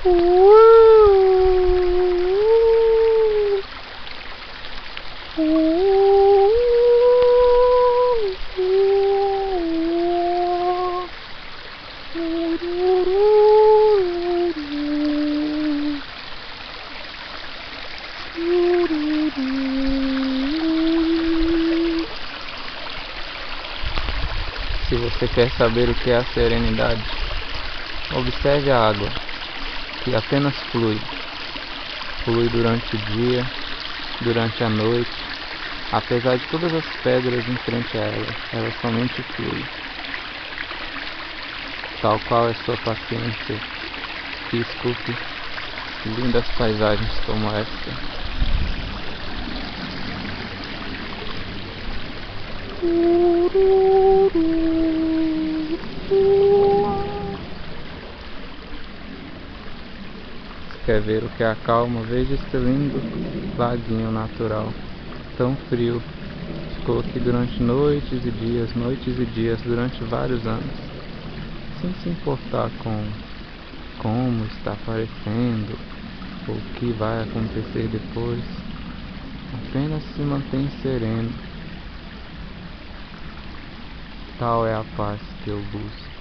Se você quer saber o que é a serenidade, observe a água, que apenas flui. Flui durante o dia, durante a noite, apesar de todas as pedras em frente a ela somente flui. Tal qual é sua paciência, que esculpe lindas paisagens como esta. Se quer ver o que acalma, veja este lindo laguinho natural, tão frio. Ficou aqui durante noites e dias, durante vários anos, sem se importar com como está aparecendo ou o que vai acontecer depois. Apenas se mantém sereno. Tal é a paz que eu busco.